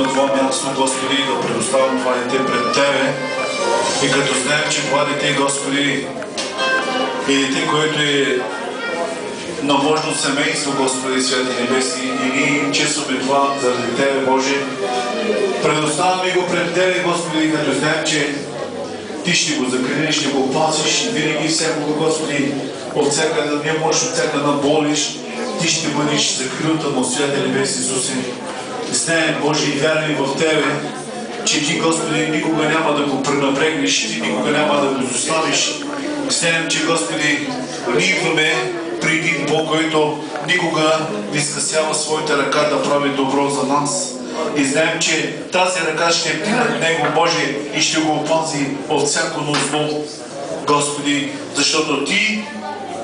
на това място, Господи, да предоставям това дете пред Тебе. И като знаем, че това дете, Господи, е дете, което е наможно семейство, Господи, Святи Небеси, и ние честваме това заради Тебе, Боже. Предоставяме го пред Тебе, Господи, като знаем, че Ти ще го закрилиш, ще го пазиш, винаги всякога, Господи, от всяка не можеш от всяка да болиш, Ти ще бъдеш закрилата му, Святи Небеси, Исусе. Знаем, Боже, и вярваме в Тебе, че Ти, Господи, никога няма да го пренебрегнеш, Ти никога няма да го изоставиш. Знаем, че, Господи, ние идваме при един Бог, който никога не скъсява своята ръка да прави добро за нас. И знаем, че тази ръка ще е над Него, Боже, и ще го опази от всяко зло, Господи, защото Ти,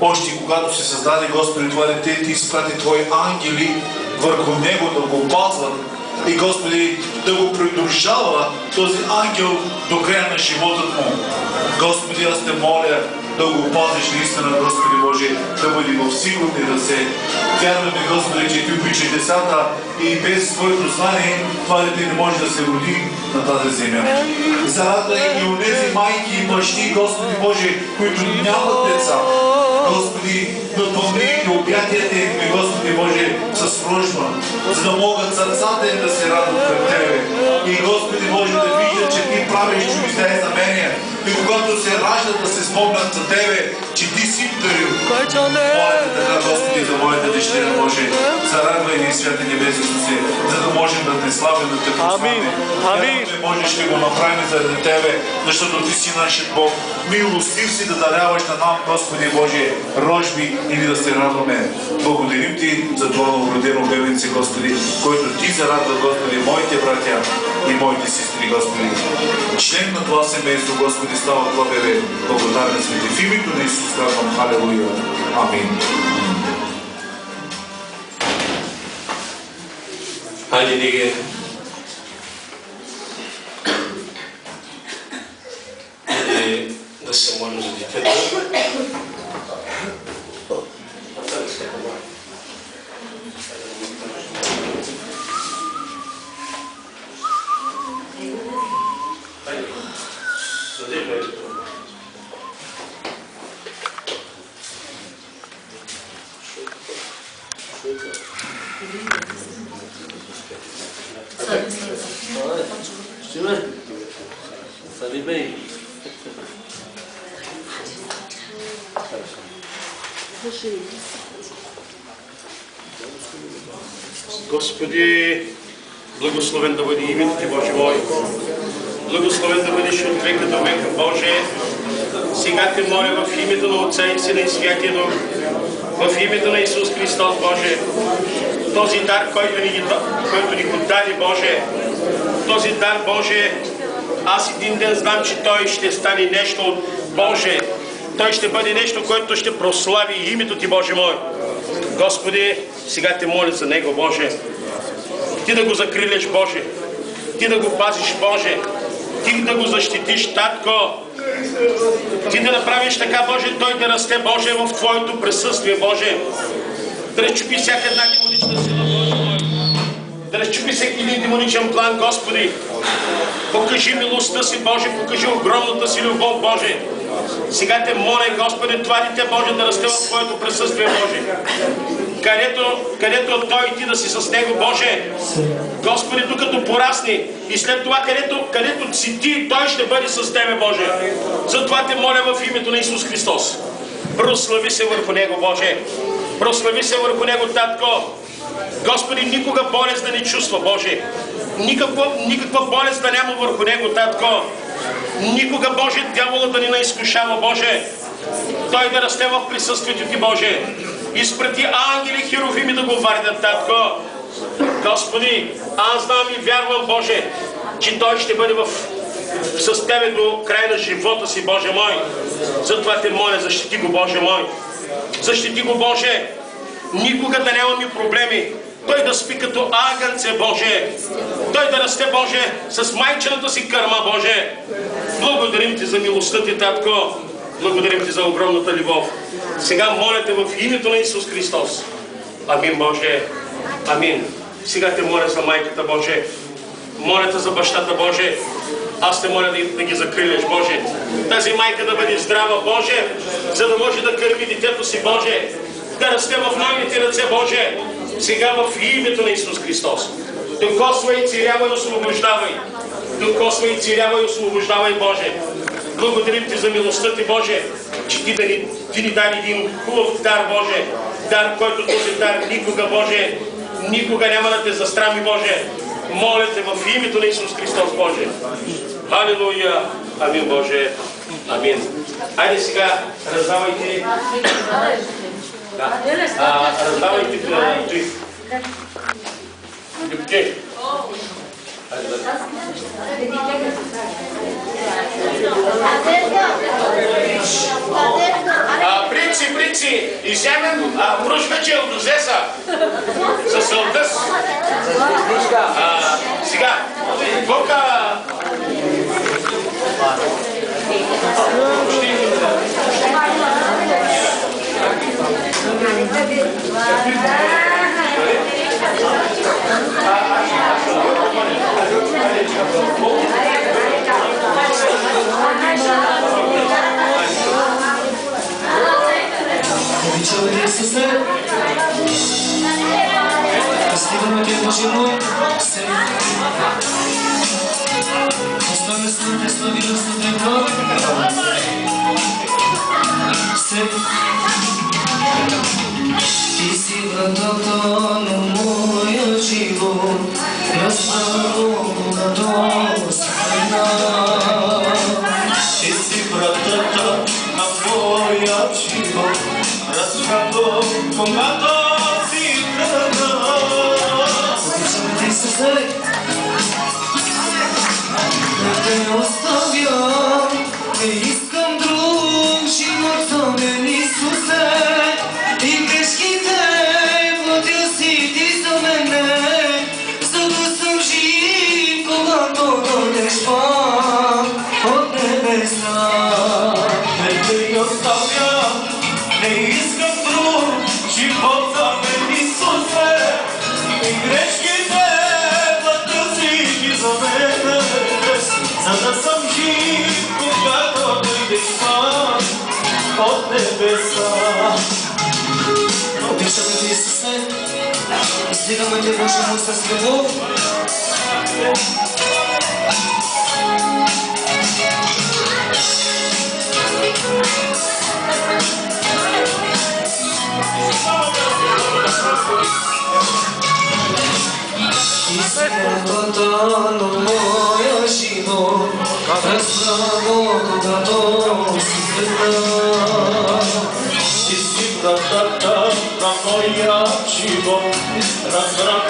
още когато се създаде, Господи, това дете, Ти изпрати Твои ангели върху Него да го опазват и, Господи, да го придружава този ангел до края на живота му. Господи, аз Те моля да го опазиш наистина, Господи Боже, да бъде в сигурни ръце. Вярваме, Господи, че Ти обичаш децата и без Твоето знание това дете не може да се роди на тази земя. Зарадвай и онези майки и бащи, Господи Боже, които нямат деца. Господи, напълни обятията им, Господи Боже, с просьба, за да могат сърцата им да се радват пред Тебе. И, Господи Боже, да виждат, че Ти правиш чудеса и знамения. И когато се раждат, да се спомнят за Тебе, че Ти си дарил. Моля Те така, Господи, за моята дъщеря, Боже, зарадвай ни, Святи Небеси, Исусе, за да можем да Те славим, да Те прославим. Вярваме, Боже, ще го направим заради Тебе, защото Ти си нашият Бог. Милостив си да даряваш на нам, Господи Боже, рожби или да се радваме. Благодарим Ти за това новородено бебенце, Господи, който Ти зарадва, Господи, моите братя и моите сестри, Господи. Член на това семейство, Господи, става това бебе. Благодарен сме Ти. В името на Исус казвам, халелуя. Амин. Хайде, диге. И да се молим за детето. Господи, благословен да бъде името Ти, Боже мой. Благословен да бъдеш от века до века, Боже. Сега Те моля в името на Отца и Сина и Святия Дух, в името на Исус Христос, Боже, този дар, който ни го даде, Боже, този дар, Боже, аз един ден знам, че той ще стане нещо от Боже. Той ще бъде нещо, което ще прослави името Ти, Боже мой. Господи, сега Те моля за него, Боже. Ти да го закрилеш, Боже. Ти да го пазиш, Боже. Ти да го защитиш, Татко. Ти да направиш така, Боже, той да расте, Боже, в Твоето присъствие, Боже. Да разчупи всяка една демонична сила, Боже мой. Да разчупи всеки един демоничен план, Господи. Покажи милостта си, Боже, покажи огромната си любов, Боже. Сега Те моля, Господи, това дете, Боже, да расте в Твоето присъствие, Боже. Където той и Ти да си с него, Боже. Господи, докато порасне и след това, където си Ти, той ще бъде с Тебе, Боже. Затова Те моля в името на Исус Христос. Прослави се върху него, Боже. Прослави се върху него, Татко. Господи, никога болест да не чувства, Боже. Никаква болест да няма върху него, Татко. Никога, Боже, дявола да ни наизкушава, Боже. Той да расте в присъствието Ти, Боже. Изпрати ангели херовими да го вардят, Татко. Господи, аз знам и вярвам, Боже, че той ще бъде с Тебе до края на живота си, Боже мой. Затова Те моля, защити го, Боже мой. Защити го, Боже. Никога да нямаме проблеми. Той да спи като агънце, Боже. Той да расте, Боже, с майчината си кърма, Боже. Благодарим Ти за милостта Ти, Татко. Благодарим Ти за огромната любов. Сега моля Те в името на Исус Христос. Амин, Боже. Амин. Сега Те моля за майката, Боже. Моля те за бащата, Боже. Аз те моля да ги закриляш, Боже. Тази майка да бъде здрава, Боже, за да може да кърми детето си, Боже. Да расте в новите ръце, Боже. Сега в името на Исус Христос. Докосвай, царявай, освобождавай. Докосвай, царявай, освобождавай, Боже. Благодарим ти за милостта ти, Боже, че ти ни даде един хубав дар, Боже. Дар, който този дар никога, Боже, никога няма да те застрами, Боже. Моля те в името на Исус Христос, Боже. Халилуя! Амин, Боже. Амин. Айде сега, раздавайте. Да. Раздавайте той. Любче. Прици, иземем мръжваче от Озеса със сълдъс. Сега, Бока... Обичаме Исусе, стигаме ти, Боже мой, се. Оставя слънце, слави да се тръгва. Се. Ти си вратата на моя живот, разправната светлина. Ти си вратата на моя живот, разправо, когато си тръгна. Обичаме ти, Исусе, не те оставям, не искам друг живот за мен, Исусе. И грешките платил си ти за мене, за да съм жив, когато дойдеш пак от небеса. Не те оставям, не искам друг живот за мен, Исусе. И грешките платил си ти за мене, за да съм жив, когато дойдеш пак от небеса. Обичаме ти, Исусе, издигаме те, Боже мой, с любов. Ти си вратата на моя живот, разправо, когато си светна. Ти си вратата на моя живот, разбрах